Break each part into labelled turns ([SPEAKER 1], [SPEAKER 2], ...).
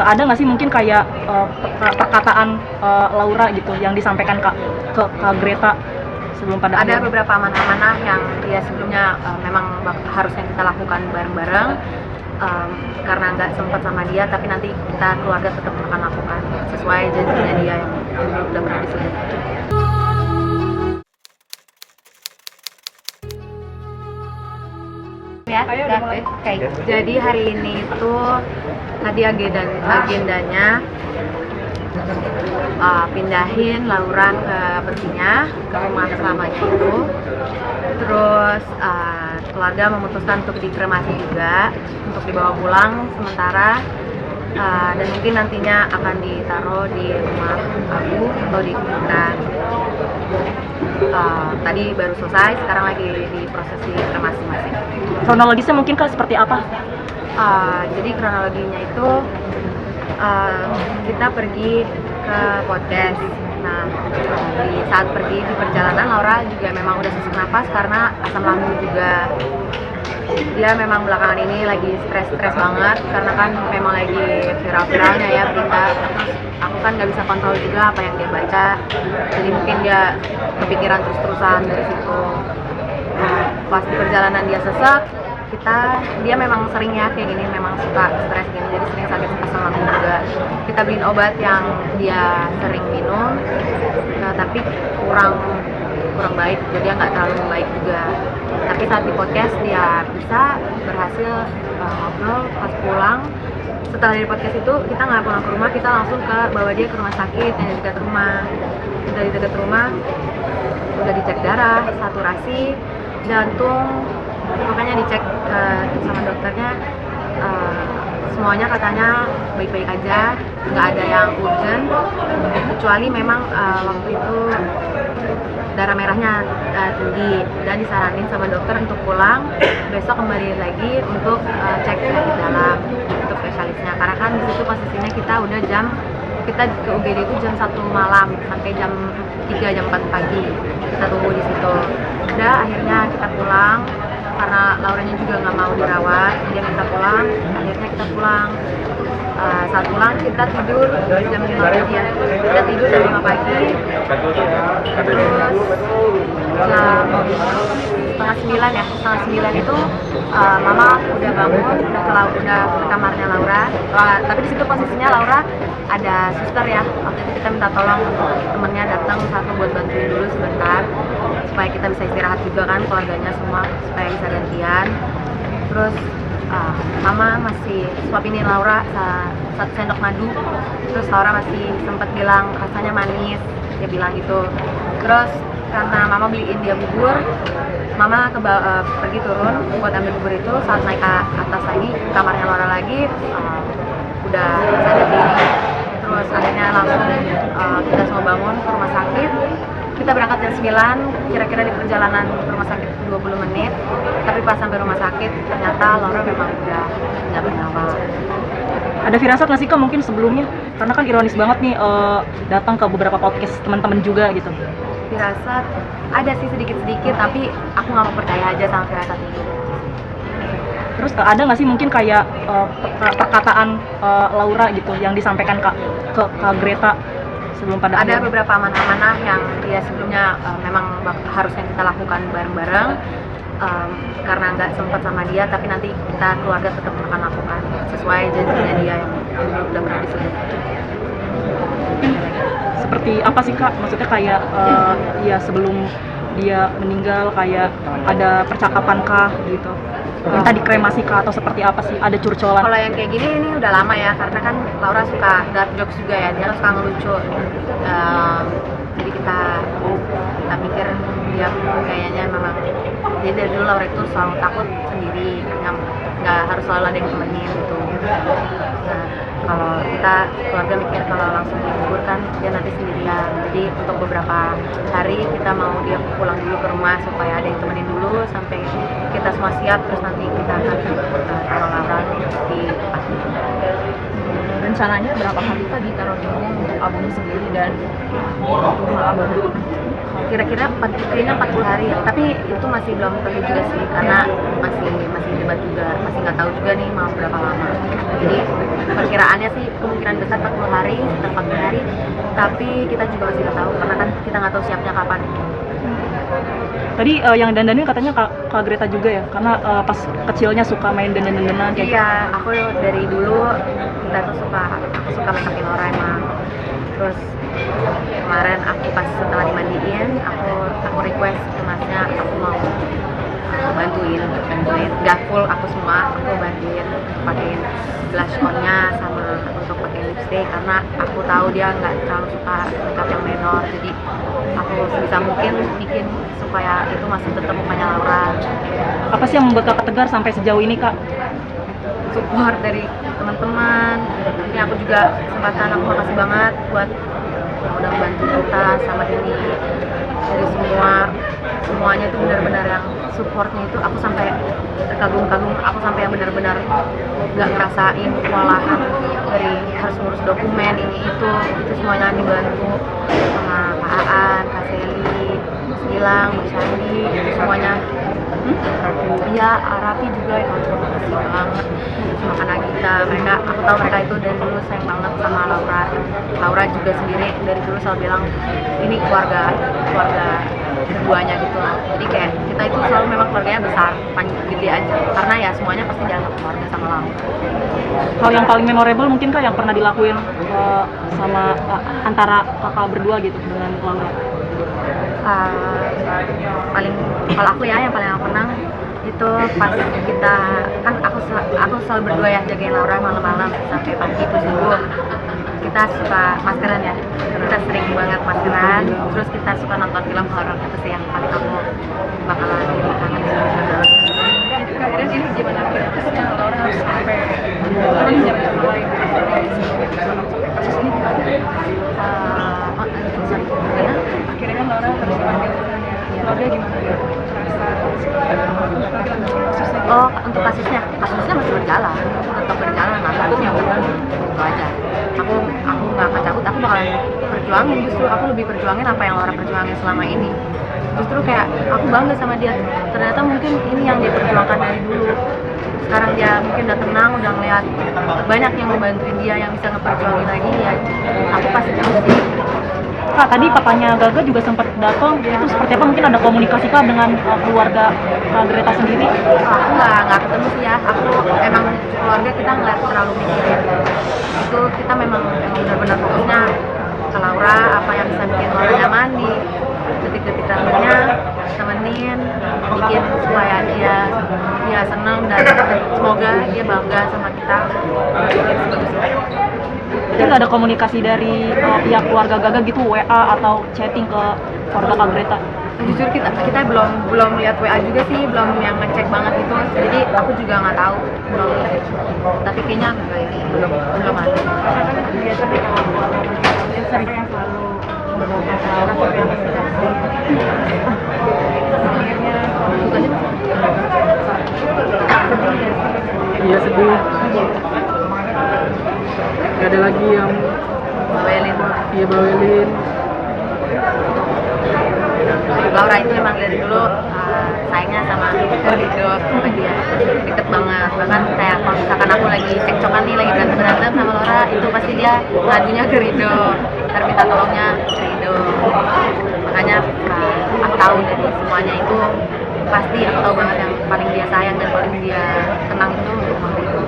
[SPEAKER 1] Ada nggak sih mungkin kayak perkataan Laura gitu yang disampaikan ke Greta sebelum pada
[SPEAKER 2] Ada
[SPEAKER 1] akhirnya?
[SPEAKER 2] beberapa amanah-amanah yang ya sebelumnya memang harusnya kita lakukan bareng-bareng, karena nggak sempat sama dia, tapi nanti kita keluarga tetap akan lakukan sesuai janjinya dia yang udah pernah disebut. Ya, oke. Jadi hari ini tuh tadi agendanya pindahin Laura ke Pertinya, ke rumah selamanya itu. Terus keluarga memutuskan untuk dikremasi juga, untuk dibawa pulang sementara, dan mungkin nantinya akan ditaruh di rumah aku atau di kuburan. Tadi baru selesai, sekarang lagi di proses dikremasi masing.
[SPEAKER 1] Kronologisnya mungkin seperti apa?
[SPEAKER 2] Jadi kronologinya itu kita pergi ke podcast. Nah, di saat pergi di perjalanan Laura juga memang udah sesak napas karena asam lambung juga. Dia memang belakangan ini lagi stres banget karena kan memang lagi viral-viralnya ya berita. Terus aku kan nggak bisa kontrol juga apa yang dia baca, jadi mungkin dia kepikiran terus-terusan dari situ. Pas di perjalanan dia sesak, dia memang sering ya kayak gini, memang suka stres gini, jadi sering sakit asam lambung juga. Kita beliin obat yang dia sering minum, tapi kurang baik, jadi nggak terlalu baik juga. Tapi saat di podcast dia bisa berhasil ngobrol pas pulang. Setelah dari podcast itu kita nggak pulang ke rumah, kita langsung bawa dia ke rumah sakit yang di dekat rumah. Udah di dekat rumah, udah dicek darah, saturasi, jantung, makanya dicek sama dokternya, semuanya katanya baik-baik aja, nggak ada yang urgent, kecuali memang waktu itu darah merahnya tinggi dan disaranin sama dokter untuk pulang besok kembali lagi untuk cek penyakit dalam untuk spesialisnya, karena kan di situ posisinya kita ke UGD itu jam 1 malam sampai jam 3 jam 4 pagi kita tunggu di situ. Udah akhirnya kita pulang karena Lauranya juga nggak mau dirawat, dia minta pulang, akhirnya kita pulang. Saat pulang kita tidur jam 5 pagi ya, kita tidur jam 5 pagi, terus jam setengah 9 itu mama udah bangun, udah ke kamarnya Laura. Tapi di situ posisinya Laura ada suster ya, waktu itu kita minta tolong temennya datang satu buat bantuin dulu sebentar supaya kita bisa istirahat juga kan, keluarganya semua supaya bisa gantian. Terus mama masih suapinin Laura 1 sendok madu, terus Laura masih sempat bilang rasanya manis, dia bilang gitu. Terus karena mama beliin dia bubur, mama pergi turun buat ambil bubur itu. Saat naik ke atas lagi, kamarnya Laura lagi, udah sadar diri. Terus akhirnya langsung kita semua bangun ke rumah sakit. Kita berangkat jam 9, kira-kira di perjalanan ke rumah sakit 20 menit. Tapi pas sampai rumah sakit, ternyata Laura memang udah nggak bernyawa.
[SPEAKER 1] Ada firasat nggak sih Kak mungkin sebelumnya? Karena kan ironis banget nih datang ke beberapa podcast teman-teman juga gitu.
[SPEAKER 2] Firasat ada sih sedikit-sedikit, tapi aku nggak mau percaya aja sama firasat itu.
[SPEAKER 1] Terus ada nggak sih mungkin kayak perkataan Laura gitu yang disampaikan ke Greta sebelum pada
[SPEAKER 2] ada
[SPEAKER 1] akhirnya?
[SPEAKER 2] beberapa amanah-amanah yang ya sebelumnya memang harusnya kita lakukan bareng-bareng, karena nggak sempat sama dia, tapi nanti kita keluarga tetap akan lakukan sesuai janjinya dia yang udah pernah disebut.
[SPEAKER 1] Seperti apa sih Kak? Maksudnya kayak ya sebelum dia meninggal kayak ada percakapan kah gitu? Minta dikremasi kah atau seperti apa sih? Ada curcolan?
[SPEAKER 2] Kalau yang kayak gini ini udah lama ya, karena kan Laura suka dark jokes juga ya, dia suka ngelucu. Jadi kita pikir dia kayaknya memang, jadi dari dulu Laura itu selalu takut sendiri, nggak harus selalu ada yang temenin gitu. Nah, kalau kita keluarga mikir kalau langsung dikubur kan dia nanti sendirian, jadi untuk beberapa hari kita mau dia pulang dulu ke rumah supaya ada yang temenin dulu sampai kita semua siap, terus nanti kita akan taruh Laura di tempat itu.
[SPEAKER 3] Rencananya berapa hari tadi taruh di rumah untuk album sendiri dan rumah abang?
[SPEAKER 2] kira-kira kayaknya 40 hari, tapi itu masih belum tentu juga sih karena masih debat juga, masih nggak tahu juga nih mau berapa lama. Jadi perkiraannya sih kemungkinan besar 40 hari, sekitar 40 hari, tapi kita juga masih nggak tahu karena kan kita nggak tahu siapnya kapan.
[SPEAKER 1] Tadi yang dandanin katanya Kak Greta juga ya, karena pas kecilnya suka main dandan-dandanan kayak
[SPEAKER 2] Iya, aku dari dulu aku suka make upin Laura emang. Terus kemarin aku pas setelah dimandiin, aku request ke masnya aku mau bantuin, nggak full aku semua, aku bantuin pakein blush on-nya sama untuk pakai lipstick karena aku tahu dia nggak terlalu suka makeup yang menor, jadi aku sebisa mungkin bikin supaya itu masih tetap mukanya Laura.
[SPEAKER 1] apa sih yang membuat Kakak tegar sampai sejauh ini Kak?
[SPEAKER 2] Support dari teman-teman. Ini aku juga kesempatan, aku makasih banget buat yang udah membantu kita sama ini, dari semuanya itu benar-benar yang supportnya itu aku sampai terkagum-kagum, aku sampai yang benar-benar nggak ngerasain kewalahan dari harus ngurus dokumen ini itu semuanya dibantu sama Kak Aan, Kak Seli, Mas Gilang, Mas Sandi, itu semuanya. Iya, Raffi juga ya, makasih banget sama Kak Nagita. Aku tahu mereka itu dari dulu sayang banget sama Laura. Laura juga sendiri dari dulu selalu bilang ini keluarga keduanya gitu lah. Jadi kayak kita itu selalu memang keluarganya besar, paling gede aja. Karena ya semuanya pasti dianggap keluarga sama Laura.
[SPEAKER 1] Hal yang paling memorable mungkin Kak yang pernah dilakuin sama antara kakak berdua gitu dengan Laura?
[SPEAKER 2] Paling kalau aku ya yang paling aku kenang itu pas kita kan aku selalu berdua ya jagain Laura malam-malam sampai pagi itu subuh. Kita suka maskeran ya, kita sering banget maskeran, terus kita suka nonton film horor, itu sih yang paling aku bakalan kangen.
[SPEAKER 1] Kalian ini gimana prosesnya Laura harus sampai menjadi mulai kasus ini akhirnya kan Laura harus dipanggil keluarga gimana ya?
[SPEAKER 2] Oh, untuk kasusnya masih berjalan, tetap berjalan, takutnya itu aja. Aku nggak akan cabut, aku bakalan perjuangin, justru aku lebih perjuangin apa yang Laura perjuangin selama ini. Justru kayak aku bangga sama dia, ternyata mungkin ini yang dia perjuangkan dari dulu. Sekarang dia mungkin udah tenang, udah ngeliat banyak yang membantuin dia, yang bisa ngeperjuangin lagi ya. Aku pasti terus sih.
[SPEAKER 1] Kak, tadi papanya Gaga juga sempat datang, itu seperti apa mungkin ada komunikasi Kak dengan keluarga Kak Greta sendiri?
[SPEAKER 2] Aku nggak ketemu sih ya, aku emang keluarga kita nggak terlalu mikirin itu, kita memang benar-benar fokusnya ke Laura, apa yang bisa bikin Laura nyaman di detik-detik terakhirnya, temenin, bikin supaya dia senang dan semoga dia bangga sama kita.
[SPEAKER 1] Jadi nggak ada komunikasi dari pihak keluarga Gaga gitu, WA atau chatting ke keluarga Kak Greta?
[SPEAKER 2] Jujur kita belum lihat WA juga sih, belum yang ngecek banget itu, jadi aku juga nggak tahu, belum. Tapi kayaknya belum ada.
[SPEAKER 3] Iya sedih. Gak ada lagi yang
[SPEAKER 2] Bawelin.
[SPEAKER 3] iya bawelin.
[SPEAKER 2] Laura itu memang dari dulu sayangnya sama Rido, sama dia deket banget. Bahkan kayak kalau misalkan aku lagi cekcokan nih, lagi berantem sama Laura, itu pasti dia ngadunya ke Rido, ntar minta tolongnya ke Rido. Makanya aku tahu dari semuanya itu pasti aku tahu banget yang paling dia sayang dan paling dia tenang itu memang Rido.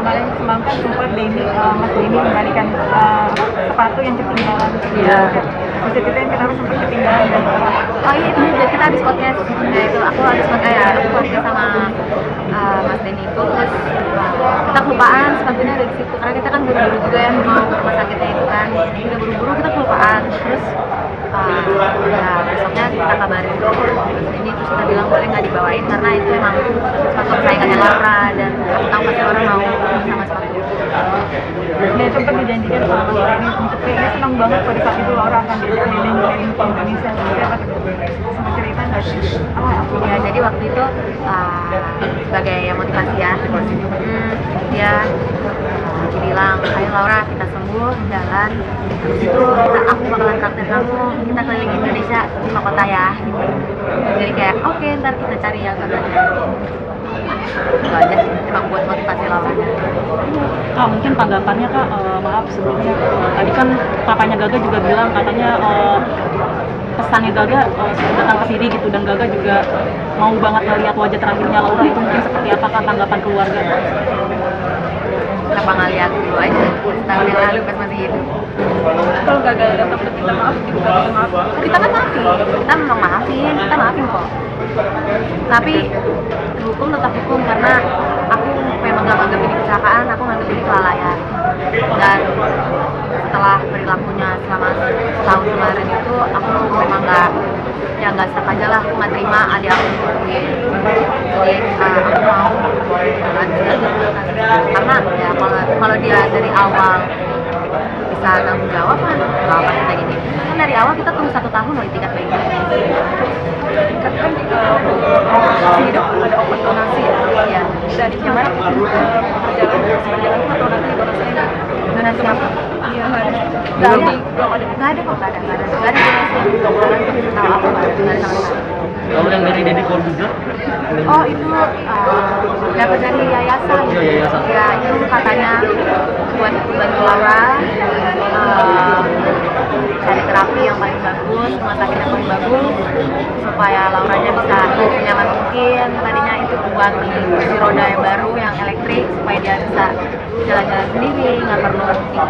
[SPEAKER 1] Kemarin semalam sempat Mas Denny membalikan sepatu yang ketinggalan.
[SPEAKER 3] Iya.
[SPEAKER 1] Bisa ceritain kenapa sempat ketinggalan dan
[SPEAKER 2] Oh iya itu, jadi kita habis podcast, nah itu aku habis podcast sama Mas Denny itu, terus kita kelupaan sepatunya ada di situ, karena kita kan buru-buru juga ya mau ke rumah sakitnya itu kan, udah buru-buru kita kelupaan, terus ya besoknya kita kabarin ke Mas Denny, terus kita bilang boleh nggak dibawain karena itu emang sepatu kesayangannya Laura dan aku tahu pasti orang mau sama sepatu itu.
[SPEAKER 1] dia sempat dijanjikan sama Mas Denny untuk kayaknya senang banget pada saat itu Laura akan diajak keliling-keliling ke Indonesia. Sama cerita nggak sih?
[SPEAKER 2] Ya jadi waktu itu sebagai motivasi ya, dia bilang ayo Laura, kita sembuh, jalan. Terus itu aku bakalan traktir kamu, kita keliling Indonesia 5 kota ya. Gitu. Jadi kayak oke, ntar kita cari yang katanya. Itu aja, emang buat motivasi Laura.
[SPEAKER 1] Kak, mungkin tanggapannya Kak, maaf sebelumnya, tadi kan papanya Gaga juga bilang katanya pesannya Gaga datang ke sini gitu, dan Gaga juga mau banget ngeliat wajah terakhirnya Laura. Itu mungkin seperti apa Kak tanggapan keluarga?
[SPEAKER 2] Kenapa nggak lihat dulu aja tahun yang lalu pas masih hidup.
[SPEAKER 1] Kalau Gaga datang untuk minta maaf juga minta maaf.
[SPEAKER 2] Kita kan maafin, kita memang maafin kok. Tapi hukum tetap hukum, karena aku memang gak nganggap ini kecelakaan, aku nganggap ini kelalaian. Dan setelah perilakunya selama setahun kemarin itu, aku memang nggak serap aja lah, aku nggak terima adik aku digituin. Jadi aku mau lanjut aja, karena ya kalau dia dari awal bisa tanggung jawab kan, nggak apa kita gini. Kan dari awal kita tunggu 1 tahun loh tingkat bayi.
[SPEAKER 1] Kan hidup ada open donasi ya. Dan gimana perjalanan atau nanti donasinya
[SPEAKER 2] Donasi apa?
[SPEAKER 1] iya
[SPEAKER 2] Nggak ada kok, nggak ada donasi yang tahu aku nggak ada sama sekali.
[SPEAKER 3] Kalau yang dari Deddy Corbuzier?
[SPEAKER 2] Oh itu dapat dari yayasan.
[SPEAKER 3] Oh, yayasan.
[SPEAKER 2] Ya itu katanya buat bantu Laura cari terapi yang paling bagus, rumah sakit yang paling bagus, supaya Lauranya bisa nyaman mungkin. Tadinya itu buat kursi roda yang baru yang elektrik, supaya dia bisa jalan-jalan sendiri, nggak perlu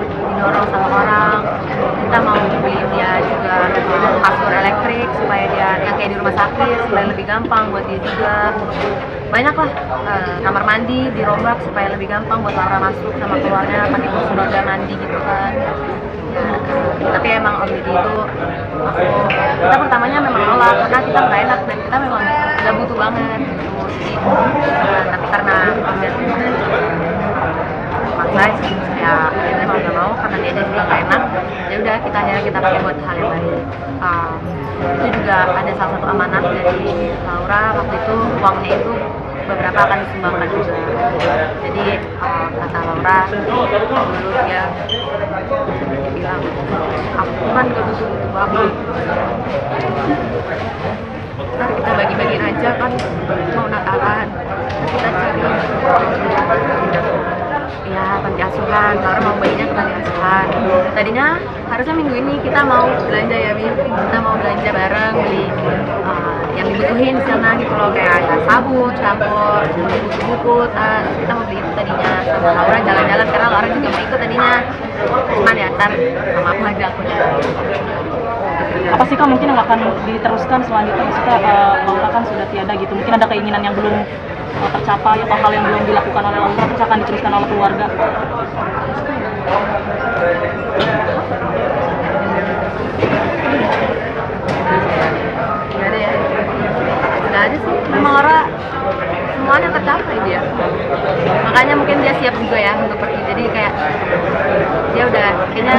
[SPEAKER 2] didorong sama orang. Kita mau beli dia juga kasur elektrik supaya dia yang kayak di rumah sakit, supaya lebih gampang buat dia juga. Banyak lah, kamar mandi dirombak supaya lebih gampang buat Laura masuk sama keluarnya pakai kursi roda mandi gitu kan. Tapi emang Om Didi itu kita pertamanya memang nolak karena kita nggak enak dan kita memang nggak butuh banget gitu. Tapi karena Om Didi maksa ya akhirnya mau nggak mau karena dia juga nggak enak, ya udah akhirnya kita pakai buat hal yang baik. Itu juga ada salah satu amanah dari Laura, waktu itu uangnya itu beberapa akan disumbangkan juga. Jadi kata Laura dulu dia bilang aku kan gak butuh banget, ntar kita bagi-bagiin aja kan, mau Natalan kita cari ya panti asuhan. Laura mau bayinya ke panti asuhan. Tadinya harusnya minggu ini kita mau belanja ya Mi, kita mau belanja bareng beli yang dibutuhin di sana gitu loh, kayak ya, sabun, shampoo, buku-buku, tas. Kita mau beli itu tadinya sama Laura jalan-jalan karena Laura juga mau ikut tadinya. Cuman ya ntar sama aku aja akunya.
[SPEAKER 1] Apa sih Kak mungkin yang akan diteruskan selanjutnya? Maksudnya Laura kan sudah tiada gitu, mungkin ada keinginan yang belum tercapai atau hal yang belum dilakukan oleh Laura terus akan diteruskan oleh keluarga? Gak ada ya? Gak ada sih, memang Laura semuanya tercapai dia. Makanya mungkin dia siap juga ya untuk pergi. Jadi kayak dia udah kayaknya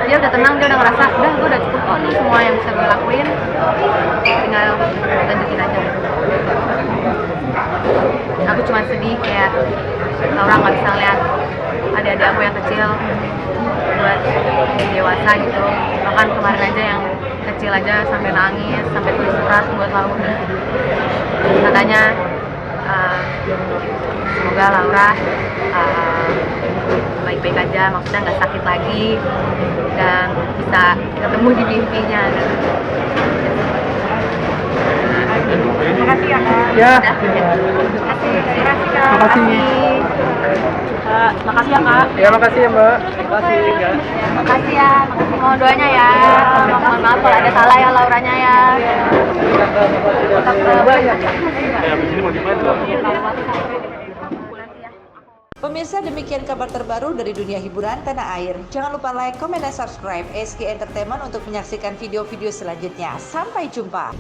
[SPEAKER 1] dia udah tenang, dia udah ngerasa udah gue udah cukup kok nih semua yang bisa gue lakuin, tinggal lanjutin aja. Aku cuma sedih kayak Laura nggak bisa ngeliat adik-adik aku yang kecil buat dewasa gitu. Bahkan kemarin aja yang kecil aja sampai nangis, sampai tulis surat buat Laura. Katanya semoga Laura baik-baik aja, maksudnya nggak sakit lagi dan bisa ketemu di mimpinya. Terima kasih ya Kak.
[SPEAKER 3] Ya.
[SPEAKER 2] Terima kasih Kak.
[SPEAKER 3] Makasih.
[SPEAKER 1] Kak, makasih ya Kak.
[SPEAKER 3] Ya makasih ya Mbak. Makasih ya.
[SPEAKER 2] Makasih ya, makasih mohon doanya ya. Mohon maaf kalau ada salah ya Lauranya ya.
[SPEAKER 4] Pemirsa, demikian kabar terbaru dari dunia hiburan tanah air. Jangan lupa like, comment, dan subscribe SG Entertainment untuk menyaksikan video-video selanjutnya. Sampai jumpa.